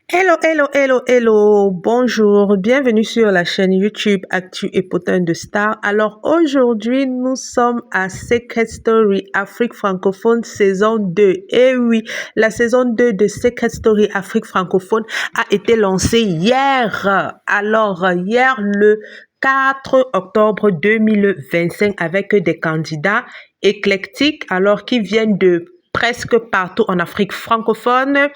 Hello, hello, hello, hello. Bonjour, bienvenue sur la chaîne YouTube Actu et Potin de Star. Alors aujourd'hui, nous sommes à Secret Story Afrique francophone saison 2. Et oui, la saison 2 de Secret Story Afrique francophone a été lancée hier. Alors hier, le 4 octobre 2025, avec des candidats éclectiques, alors qui viennent de presque partout en Afrique francophone,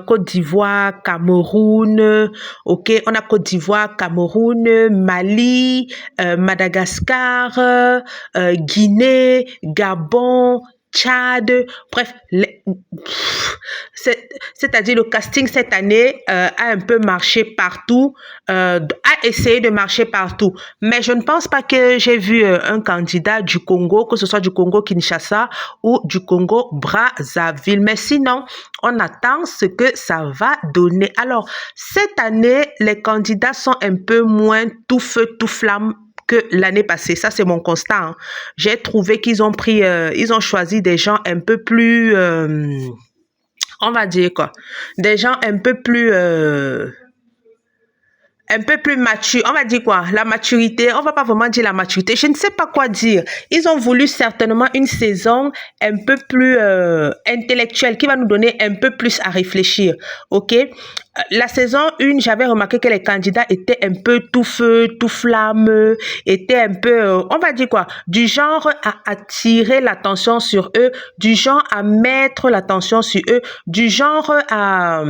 Côte d'Ivoire, Cameroun, ok, on a Côte d'Ivoire, Cameroun, Mali, Madagascar, Guinée, Gabon, Tchad, bref, c'est-à-dire le casting cette année a un peu marché partout, a essayé de marcher partout. Mais je ne pense pas que j'ai vu un candidat du Congo, que ce soit du Congo Kinshasa ou du Congo Brazzaville. Mais sinon, on attend ce que ça va donner. Alors, cette année, les candidats sont un peu moins tout feu, tout flamme que l'année passée. Ça, c'est mon constat. Hein. J'ai trouvé qu'ils ont pris, ils ont choisi des gens un peu plus, on va dire quoi, des gens un peu plus mature, on va dire quoi, la maturité, on va pas vraiment dire la maturité, je ne sais pas quoi dire. Ils ont voulu certainement une saison un peu plus intellectuelle, qui va nous donner un peu plus à réfléchir, ok? La saison 1, j'avais remarqué que les candidats étaient un peu tout feu, tout flamme, étaient un peu, on va dire quoi, du genre à attirer l'attention sur eux, du genre à mettre l'attention sur eux, du genre à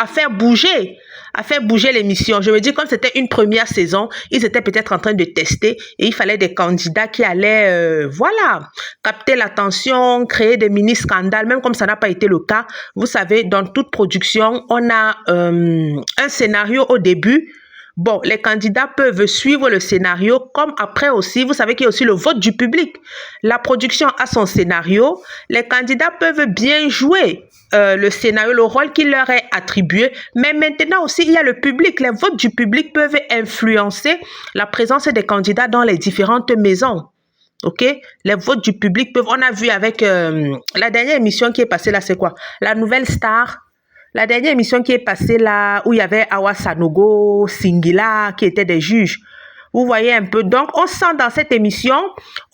faire bouger l'émission. Je me dis, comme c'était une première saison, ils étaient peut-être en train de tester et il fallait des candidats qui allaient, voilà, capter l'attention, créer des mini-scandales, même comme ça n'a pas été le cas. Vous savez, dans toute production, on a un scénario au début. Bon, les candidats peuvent suivre le scénario, comme après aussi, vous savez qu'il y a aussi le vote du public. La production a son scénario, les candidats peuvent bien jouer le scénario, le rôle qui leur est attribué, mais maintenant aussi, il y a le public. Les votes du public peuvent influencer la présence des candidats dans les différentes maisons. Ok, les votes du public peuvent, on a vu avec la dernière émission qui est passée là, c'est quoi? La Nouvelle Star. La dernière émission qui est passée là, où il y avait Awa Sanogo, Singila, qui étaient des juges. Vous voyez un peu. Donc, on sent dans cette émission,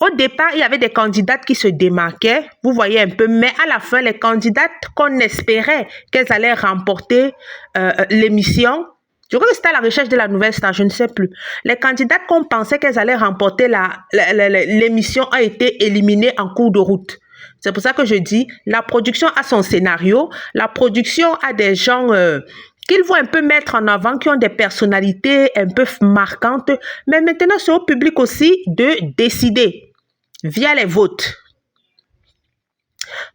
au départ, il y avait des candidates qui se démarquaient. Vous voyez un peu. Mais à la fin, les candidates qu'on espérait qu'elles allaient remporter l'émission, je crois que c'était à la recherche de la Nouvelle Star, je ne sais plus. Les candidates qu'on pensait qu'elles allaient remporter l'émission ont été éliminées en cours de route. C'est pour ça que je dis, la production a son scénario, la production a des gens qu'ils vont un peu mettre en avant, qui ont des personnalités un peu marquantes, mais maintenant c'est au public aussi de décider via les votes.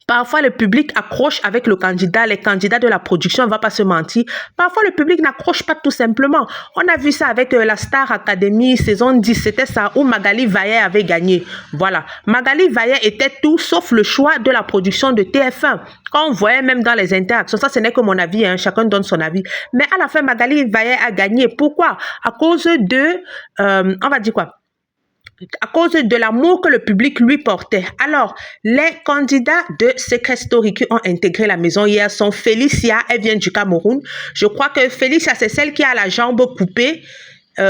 Parfois, le public accroche avec le candidat, les candidats de la production, on ne va pas se mentir. Parfois, le public n'accroche pas tout simplement. On a vu ça avec la Star Academy saison 10, c'était ça, où Magali Vaillet avait gagné. Voilà. Magali Vaillet était tout sauf le choix de la production de TF1. Quand on voyait même dans les interactions, ça ce n'est que mon avis, hein, chacun donne son avis. Mais à la fin, Magali Vaillet a gagné. Pourquoi? À cause de, on va dire quoi? À cause de l'amour que le public lui portait. Alors, les candidats de Secret Story qui ont intégré la maison hier sont Félicia, elle vient du Cameroun. Je crois que Félicia, c'est celle qui a la jambe coupée.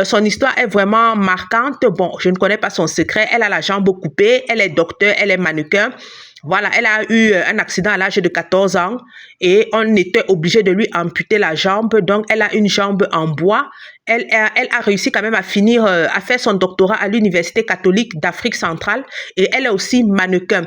Son histoire est vraiment marquante. Bon, je ne connais pas son secret. Elle a la jambe coupée, elle est docteur, elle est mannequin. Voilà, elle a eu un accident à l'âge de 14 ans et on était obligé de lui amputer la jambe. Donc, elle a une jambe en bois. Elle a réussi quand même à finir, à faire son doctorat à l'Université catholique d'Afrique centrale et elle est aussi mannequin.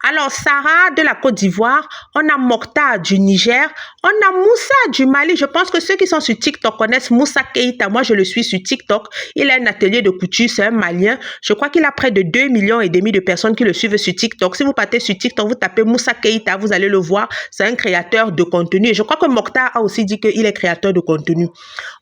Alors, Sarah de la Côte d'Ivoire, on a Mokhtar du Niger, on a Moussa du Mali. Je pense que ceux qui sont sur TikTok connaissent Moussa Keïta. Moi, je le suis sur TikTok. Il a un atelier de couture, c'est un Malien. Je crois qu'il a près de 2,5 millions de personnes qui le suivent sur TikTok. Si vous partez sur TikTok, vous tapez Moussa Keïta, vous allez le voir. C'est un créateur de contenu. Et je crois que Mokhtar a aussi dit qu'il est créateur de contenu.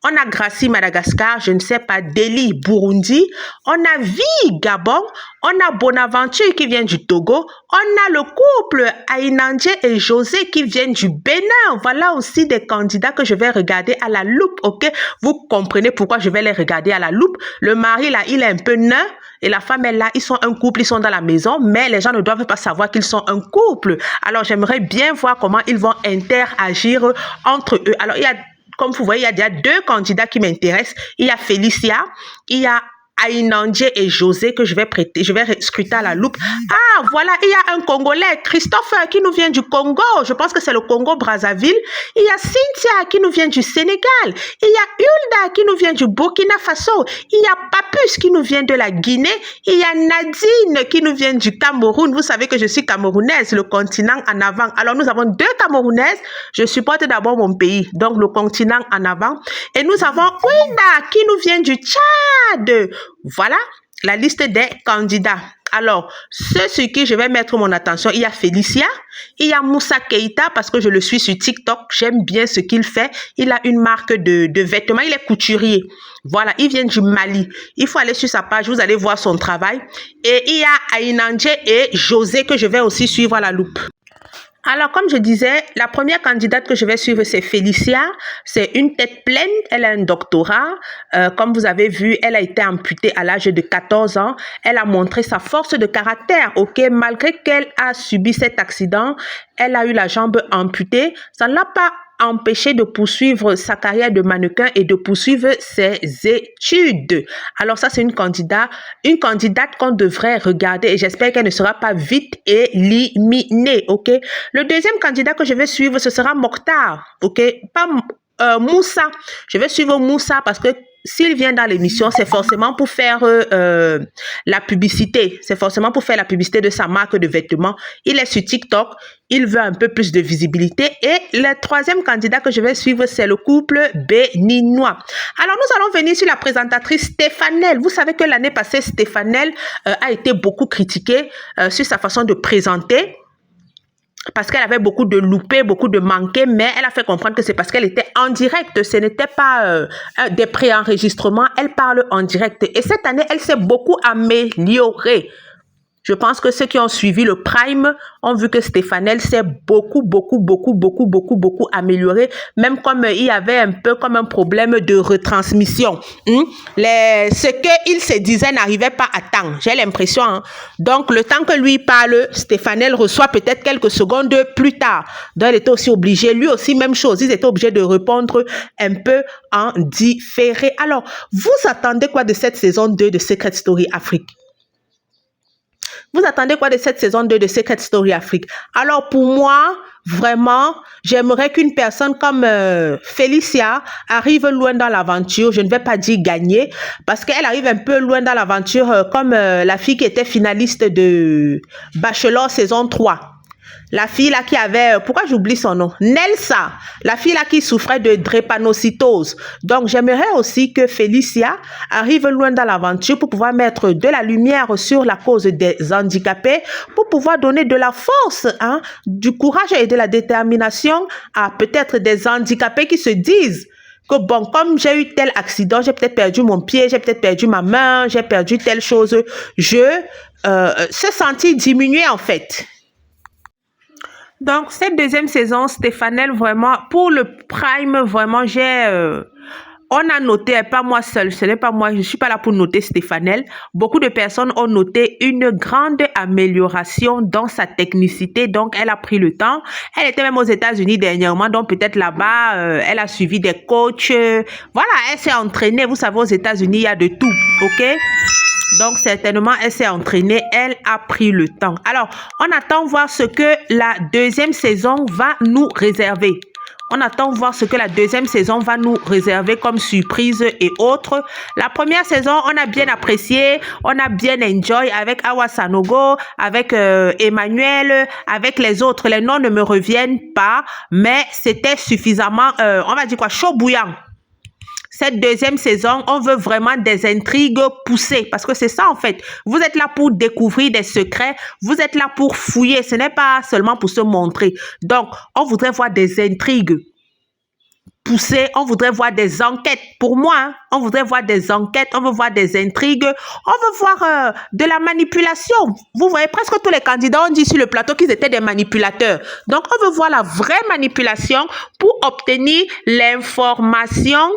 On a Gracie Madagascar, je ne sais pas, Delhi Burundi. On a Vi Gabon. On a Bonaventure qui vient du Togo. On a le couple Ainandje et José qui viennent du Bénin. Voilà aussi des candidats que je vais regarder à la loupe, ok? Vous comprenez pourquoi je vais les regarder à la loupe. Le mari, là, il est un peu nain. Et la femme est là, ils sont un couple, ils sont dans la maison, mais les gens ne doivent pas savoir qu'ils sont un couple. Alors, j'aimerais bien voir comment ils vont interagir entre eux. Alors, il y a, comme vous voyez, il y a déjà 2 candidats qui m'intéressent. Il y a Félicia, il y a Ainandje et José que je vais scruter à la loupe. Ah, voilà, il y a un Congolais, Christophe, qui nous vient du Congo. Je pense que c'est le Congo-Brazzaville. Il y a Cynthia qui nous vient du Sénégal. Il y a Hulda qui nous vient du Burkina Faso. Il y a Papus qui nous vient de la Guinée. Il y a Nadine qui nous vient du Cameroun. Vous savez que je suis camerounaise, le continent en avant. Alors, nous avons 2 Camerounaises. Je supporte d'abord mon pays, donc le continent en avant. Et nous avons Winda qui nous vient du Tchad. Voilà la liste des candidats. Alors, ceux sur qui je vais mettre mon attention, il y a Félicia, il y a Moussa Keïta parce que je le suis sur TikTok. J'aime bien ce qu'il fait. Il a une marque de vêtements. Il est couturier. Voilà, il vient du Mali. Il faut aller sur sa page, vous allez voir son travail. Et il y a Ainandje et José que je vais aussi suivre à la loupe. Alors, comme je disais, la première candidate que je vais suivre, c'est Félicia. C'est une tête pleine. Elle a un doctorat. Comme vous avez vu, elle a été amputée à l'âge de 14 ans. Elle a montré sa force de caractère, ok? Malgré qu'elle a subi cet accident, elle a eu la jambe amputée. Ça ne l'a pas empêché de poursuivre sa carrière de mannequin et de poursuivre ses études. Alors ça, c'est une candidate qu'on devrait regarder et j'espère qu'elle ne sera pas vite éliminée, ok? Le deuxième candidat que je vais suivre, ce sera Mokhtar, ok? Pas Moussa. Je vais suivre Moussa parce que s'il vient dans l'émission, c'est forcément pour faire la publicité. C'est forcément pour faire la publicité de sa marque de vêtements. Il est sur TikTok. Il veut un peu plus de visibilité. Et le troisième candidat que je vais suivre, c'est le couple béninois. Alors, nous allons venir sur la présentatrice Stéphanel. Vous savez que l'année passée, Stéphanel a été beaucoup critiquée sur sa façon de présenter. Parce qu'elle avait beaucoup de loupés, beaucoup de manqués, mais elle a fait comprendre que c'est parce qu'elle était en direct. Ce n'était pas des préenregistrements. Elle parle en direct. Et cette année, elle s'est beaucoup améliorée. Je pense que ceux qui ont suivi le Prime ont vu que Stéphanel s'est beaucoup amélioré. Même comme il y avait un peu comme un problème de retransmission. Ce qu'il se disait n'arrivait pas à temps. J'ai l'impression. Hein? Donc, le temps que lui parle, Stéphanel reçoit peut-être quelques secondes plus tard. Donc, elle était aussi obligée. Lui aussi, même chose. Ils étaient obligés de répondre un peu en différé. Alors, vous attendez quoi de cette saison 2 de Secret Story Afrique? Vous attendez quoi de cette saison 2 de Secret Story Afrique? Alors pour moi, vraiment, j'aimerais qu'une personne comme Félicia arrive loin dans l'aventure. Je ne vais pas dire gagner, parce qu'elle arrive un peu loin dans l'aventure comme la fille qui était finaliste de Bachelor saison 3. La fille là qui avait, pourquoi j'oublie son nom? Nelsa, la fille là qui souffrait de drépanocytose. Donc j'aimerais aussi que Félicia arrive loin dans l'aventure pour pouvoir mettre de la lumière sur la cause des handicapés, pour pouvoir donner de la force, hein, du courage et de la détermination à peut-être des handicapés qui se disent que bon, comme j'ai eu tel accident, j'ai peut-être perdu mon pied, j'ai peut-être perdu ma main, j'ai perdu telle chose, se sentir diminué en fait. Donc, cette deuxième saison, Stéphanel, vraiment, pour le Prime, vraiment, on a noté, pas moi seule, ce n'est pas moi, je ne suis pas là pour noter Stéphanel. Beaucoup de personnes ont noté une grande amélioration dans sa technicité, donc elle a pris le temps. Elle était même aux États-Unis dernièrement, donc peut-être là-bas, elle a suivi des coachs. Voilà, elle s'est entraînée. Vous savez, aux États-Unis, il y a de tout, ok? Donc, certainement, elle s'est entraînée, elle a pris le temps. Alors, on attend voir ce que la deuxième saison va nous réserver. On attend voir ce que la deuxième saison va nous réserver comme surprise et autres. La première saison, on a bien apprécié, on a bien enjoy avec Awa Sanogo, avec Emmanuel, avec les autres. Les noms ne me reviennent pas, mais c'était suffisamment, on va dire quoi, chaud bouillant. Cette deuxième saison, on veut vraiment des intrigues poussées parce que c'est ça en fait. Vous êtes là pour découvrir des secrets, vous êtes là pour fouiller, ce n'est pas seulement pour se montrer. Donc, on voudrait voir des intrigues. pousser, on voudrait voir des enquêtes. Pour moi, hein, on voudrait voir des enquêtes, on veut voir des intrigues, on veut voir de la manipulation. Vous voyez, presque tous les candidats ont dit sur le plateau qu'ils étaient des manipulateurs. Donc, on veut voir la vraie manipulation pour obtenir l'information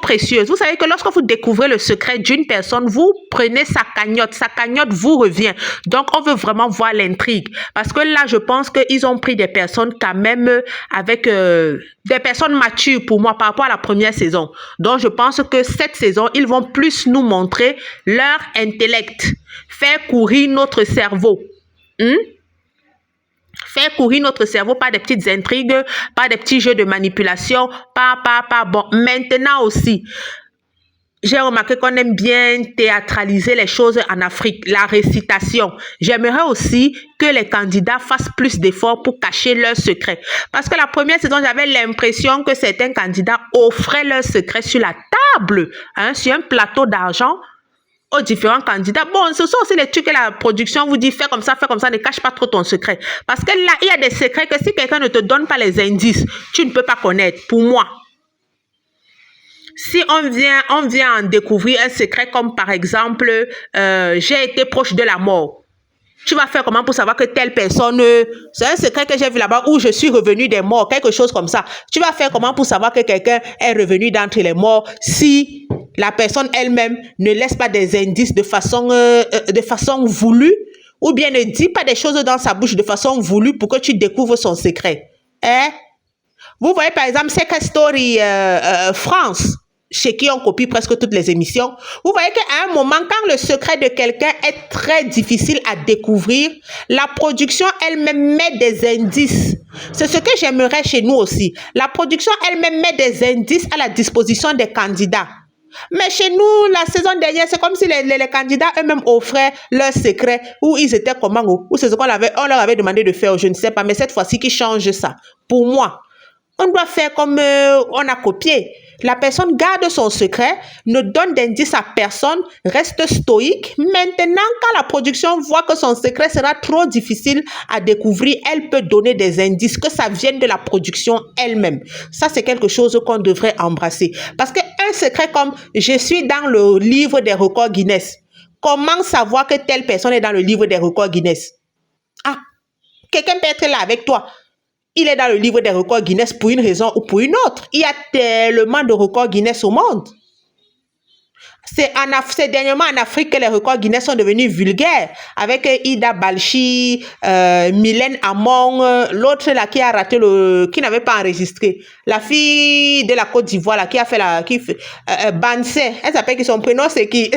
précieuse. Vous savez que lorsque vous découvrez le secret d'une personne, vous prenez sa cagnotte vous revient. Donc, on veut vraiment voir l'intrigue. Parce que là, je pense qu'ils ont pris des personnes quand même avec des personnes matures pour moi par rapport à la première saison. Donc, je pense que cette saison, ils vont plus nous montrer leur intellect, faire courir notre cerveau. Faire courir notre cerveau par des petites intrigues, par des petits jeux de manipulation, Bon, maintenant aussi, j'ai remarqué qu'on aime bien théâtraliser les choses en Afrique, la récitation. J'aimerais aussi que les candidats fassent plus d'efforts pour cacher leurs secrets. Parce que la première saison, j'avais l'impression que certains candidats offraient leurs secrets sur la table, hein, sur un plateau d'argent, aux différents candidats. Bon, ce sont aussi les trucs que la production vous dit, fais comme ça, ne cache pas trop ton secret. Parce que là, il y a des secrets que si quelqu'un ne te donne pas les indices, tu ne peux pas connaître, pour moi. Si on vient en découvrir un secret comme par exemple, j'ai été proche de la mort. Tu vas faire comment pour savoir que telle personne, c'est un secret que j'ai vu là-bas où je suis revenu des morts, quelque chose comme ça. Tu vas faire comment pour savoir que quelqu'un est revenu d'entre les morts si la personne elle-même ne laisse pas des indices de façon voulue ou bien ne dit pas des choses dans sa bouche de façon voulue pour que tu découvres son secret. Hein? Vous voyez par exemple Secret Story France, chez qui on copie presque toutes les émissions. Vous voyez qu'à un moment, quand le secret de quelqu'un est très difficile à découvrir, la production elle-même met des indices. C'est ce que j'aimerais chez nous aussi. La production elle-même met des indices à la disposition des candidats. Mais chez nous, la saison dernière, c'est comme si les candidats eux-mêmes offraient leurs secrets, où ils étaient comment, ou c'est ce qu'on leur avait demandé de faire, je ne sais pas, mais cette fois-ci, qu'ils changent ça. Pour moi, on doit faire comme on a copié. La personne garde son secret, ne donne d'indices à personne, reste stoïque. Maintenant, quand la production voit que son secret sera trop difficile à découvrir, elle peut donner des indices, que ça vienne de la production elle-même. Ça, c'est quelque chose qu'on devrait embrasser. Parce qu'un secret comme « je suis dans le livre des records Guinness », comment savoir que telle personne est dans le livre des records Guinness? Ah, quelqu'un peut être là avec toi. Il est dans le livre des records Guinness pour une raison ou pour une autre. Il y a tellement de records Guinness au monde. C'est dernièrement en Afrique que les records Guinness sont devenus vulgaires. Avec Ida Balchi, Mylène Amon, l'autre là qui a raté qui n'avait pas enregistré. La fille de la Côte d'Ivoire là qui a fait Bansé. Elle s'appelle qui son prénom c'est qui?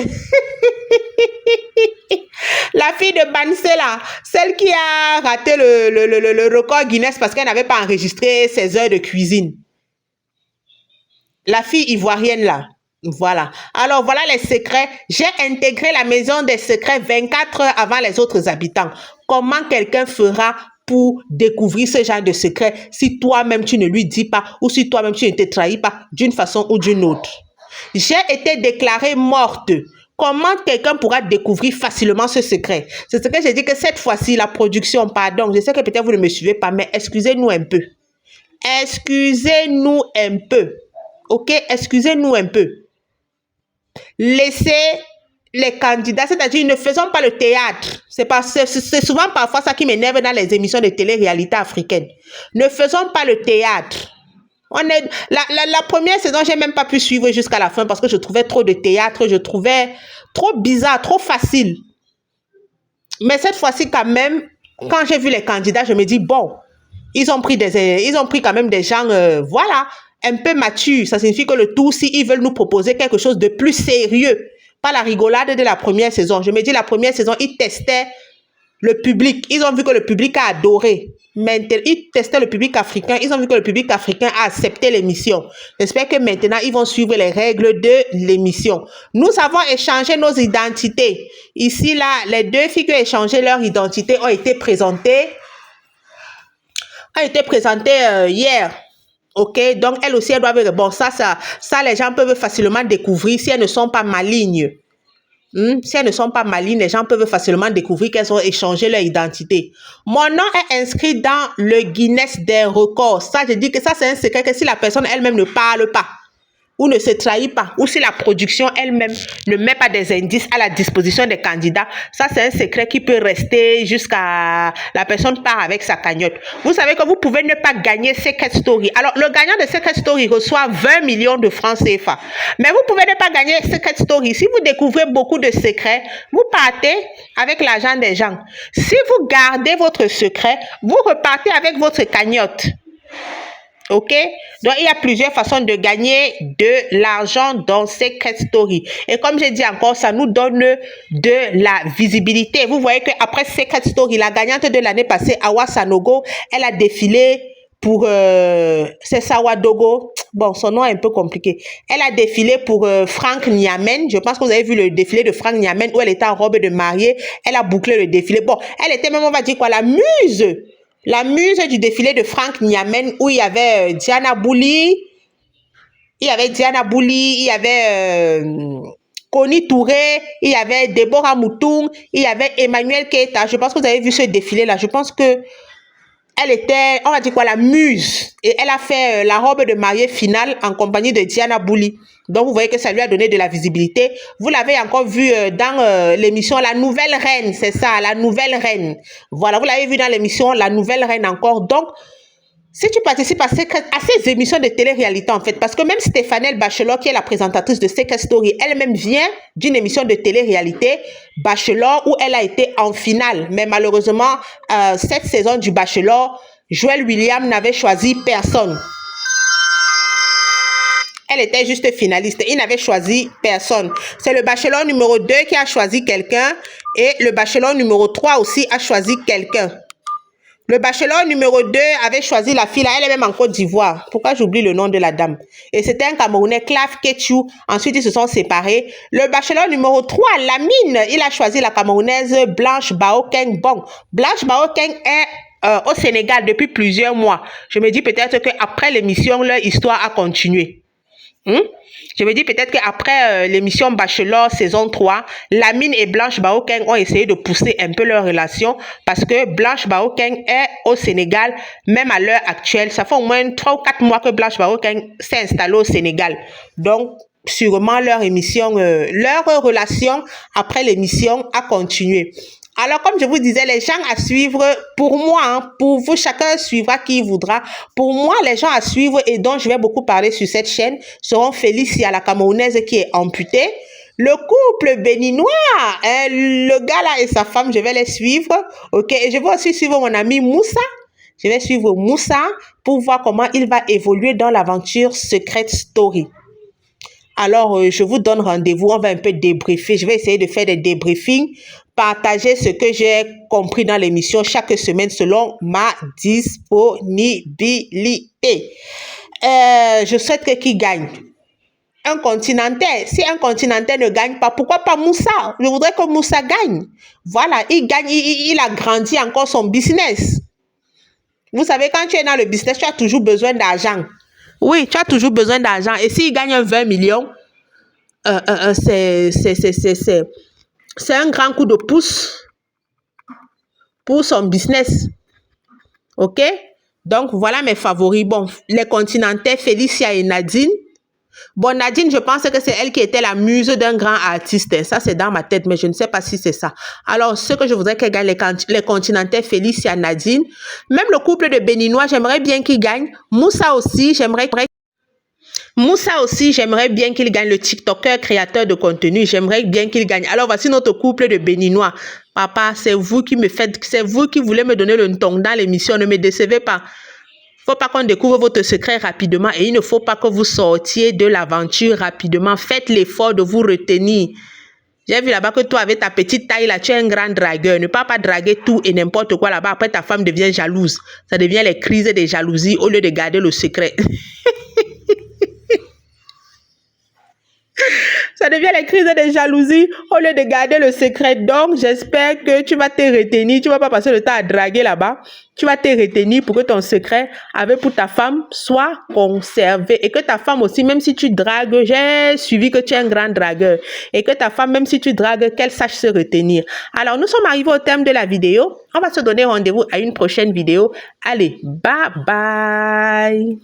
La fille de Bansé là, celle qui a raté le record Guinness parce qu'elle n'avait pas enregistré ses heures de cuisine. La fille ivoirienne là. Voilà. Alors, voilà les secrets. J'ai intégré la maison des secrets 24 heures avant les autres habitants. Comment quelqu'un fera pour découvrir ce genre de secret si toi-même tu ne lui dis pas ou si toi-même tu ne te trahis pas d'une façon ou d'une autre? J'ai été déclarée morte. Comment quelqu'un pourra découvrir facilement ce secret? C'est ce que j'ai dit que cette fois-ci, la production, pardon, je sais que peut-être vous ne me suivez pas, mais excusez-nous un peu. Excusez-nous un peu. OK? Excusez-nous un peu. Laissez les candidats, c'est-à-dire ne faisons pas le théâtre. C'est souvent parfois ça qui m'énerve dans les émissions de télé-réalité africaine. Ne faisons pas le théâtre. La première saison, j'ai même pas pu suivre jusqu'à la fin parce que je trouvais trop de théâtre, je trouvais trop bizarre, trop facile. Mais cette fois-ci, quand même, quand j'ai vu les candidats, je me dis, bon, ils ont pris quand même des gens, voilà, un peu matures. Ça signifie que le tout, s'ils veulent nous proposer quelque chose de plus sérieux, pas la rigolade de la première saison. Je me dis, la première saison, ils testaient le public. Ils ont vu que le public a adoré. Maintenant, ils testaient le public africain. Ils ont vu que le public africain a accepté l'émission. J'espère que maintenant, ils vont suivre les règles de l'émission. Nous avons échangé nos identités. Ici, là, les deux filles qui ont échangé leur identité ont été présentées. Hier. OK? Donc, elles aussi, elles doivent... Bon, ça, les gens peuvent facilement découvrir si elles ne sont pas malignes. Si elles ne sont pas malines, les gens peuvent facilement découvrir qu'elles ont échangé leur identité. Mon nom est inscrit dans le Guinness des records. Ça, je dis que ça, c'est un secret que si la personne elle-même ne parle pas, ou ne se trahit pas, ou si la production elle-même ne met pas des indices à la disposition des candidats, ça c'est un secret qui peut rester jusqu'à la personne part avec sa cagnotte. Vous savez que vous pouvez ne pas gagner Secret Story. Alors le gagnant de Secret Story reçoit 20 millions de francs CFA. Mais vous pouvez ne pas gagner Secret Story. Si vous découvrez beaucoup de secrets, vous partez avec l'argent des gens. Si vous gardez votre secret, vous repartez avec votre cagnotte. OK? Donc, il y a plusieurs façons de gagner de l'argent dans Secret Story. Et comme j'ai dit encore, ça nous donne de la visibilité. Vous voyez qu'après Secret Story, la gagnante de l'année passée, Awa Sanogo, elle a défilé pour... c'est Sawadogo. Bon, son nom est un peu compliqué. Elle a défilé pour Franck Niamen. Je pense que vous avez vu le défilé de Franck Niamen où elle était en robe de mariée. Elle a bouclé le défilé. Bon, elle était même, on va dire quoi, la muse. La muse du défilé de Franck Niamen où il y avait Diana Bouli, il y avait Connie Touré, il y avait Deborah Moutoum, il y avait Emmanuel Keita. Je pense que vous avez vu ce défilé-là. Je pense que elle était, on va dire quoi, la muse. Et elle a fait la robe de mariée finale en compagnie de Diana Bouli. Donc, vous voyez que ça lui a donné de la visibilité. Vous l'avez encore vu dans l'émission La Nouvelle Reine. C'est ça, La Nouvelle Reine. Voilà, vous l'avez vu dans l'émission La Nouvelle Reine encore. Donc, si tu participes à ces émissions de télé-réalité, en fait, parce que même Stéphanelle Bachelor, qui est la présentatrice de Secret Story, elle-même vient d'une émission de télé-réalité, Bachelor, où elle a été en finale. Mais malheureusement, cette saison du Bachelor, Joël William n'avait choisi personne. Elle était juste finaliste. Il n'avait choisi personne. C'est le Bachelor numéro 2 qui a choisi quelqu'un et le Bachelor numéro 3 aussi a choisi quelqu'un. Le bachelor numéro 2 avait choisi la fille, là, elle est même en Côte d'Ivoire. Pourquoi j'oublie le nom de la dame? Et c'était un Camerounais, Clav Ketchou. Ensuite, ils se sont séparés. Le bachelor numéro 3, Lamine, il a choisi la Camerounaise Blanche Baokeng. Bon, Blanche Baokeng est au Sénégal depuis plusieurs mois. Je me dis peut-être qu'après l'émission, leur histoire a continué. Je me dis peut-être qu'après l'émission Bachelor saison 3, Lamine et Blanche Baokeng ont essayé de pousser un peu leur relation parce que Blanche Baokeng est au Sénégal, même à l'heure actuelle. Ça fait au moins 3 ou 4 mois que Blanche Baokeng s'est installée au Sénégal. Donc, sûrement leur relation après l'émission a continué. Alors, comme je vous disais, les gens à suivre, pour moi, pour vous, chacun suivra qui voudra. Pour moi, les gens à suivre et dont je vais beaucoup parler sur cette chaîne seront Félicia, la Camerounaise qui est amputée. Le couple béninois, le gars là et sa femme, je vais les suivre. OK, et je vais aussi suivre mon ami Moussa. Je vais suivre Moussa pour voir comment il va évoluer dans l'aventure Secret Story. Alors, je vous donne rendez-vous, on va un peu débriefer. Je vais essayer de faire des débriefings, partager ce que j'ai compris dans l'émission chaque semaine selon ma disponibilité. Je souhaite que qui gagne? Un continental. Si un continental ne gagne pas, pourquoi pas Moussa? Je voudrais que Moussa gagne. Voilà, il gagne, il agrandit encore son business. Vous savez, quand tu es dans le business, tu as toujours besoin d'argent. Oui, tu as toujours besoin d'argent. Et s'il gagne 20 millions, c'est un grand coup de pouce pour son business. OK? Donc, voilà mes favoris. Bon, les continentaux, Félicia et Nadine. Bon, Nadine, je pense que c'est elle qui était la muse d'un grand artiste. Ça, c'est dans ma tête, mais je ne sais pas si c'est ça. Alors, ce que je voudrais qu'elle gagne, les continentaux, Félicia, Nadine. Même le couple de Béninois, j'aimerais bien qu'il gagne. Moussa aussi, j'aimerais bien qu'il gagne, le TikToker créateur de contenu. J'aimerais bien qu'il gagne. Alors, voici notre couple de Béninois. Papa, c'est vous qui voulez me donner le ton dans l'émission. Ne me décevez pas. Il ne faut pas qu'on découvre votre secret rapidement et il ne faut pas que vous sortiez de l'aventure rapidement. Faites l'effort de vous retenir. J'ai vu là-bas que toi, avec ta petite taille, là, tu es un grand dragueur. Ne pas draguer tout et n'importe quoi là-bas. Après, ta femme devient jalouse. Ça devient les crises des jalousies au lieu de garder le secret. Ça ça devient les crises de jalousie au lieu de garder le secret. Donc, j'espère que tu vas te retenir. Tu vas pas passer le temps à draguer là-bas. Tu vas te retenir pour que ton secret avec pour ta femme soit conservé. Et que ta femme aussi, même si tu dragues, j'ai suivi que tu es un grand dragueur. Et que ta femme, même si tu dragues, qu'elle sache se retenir. Alors, nous sommes arrivés au terme de la vidéo. On va se donner rendez-vous à une prochaine vidéo. Allez, bye bye.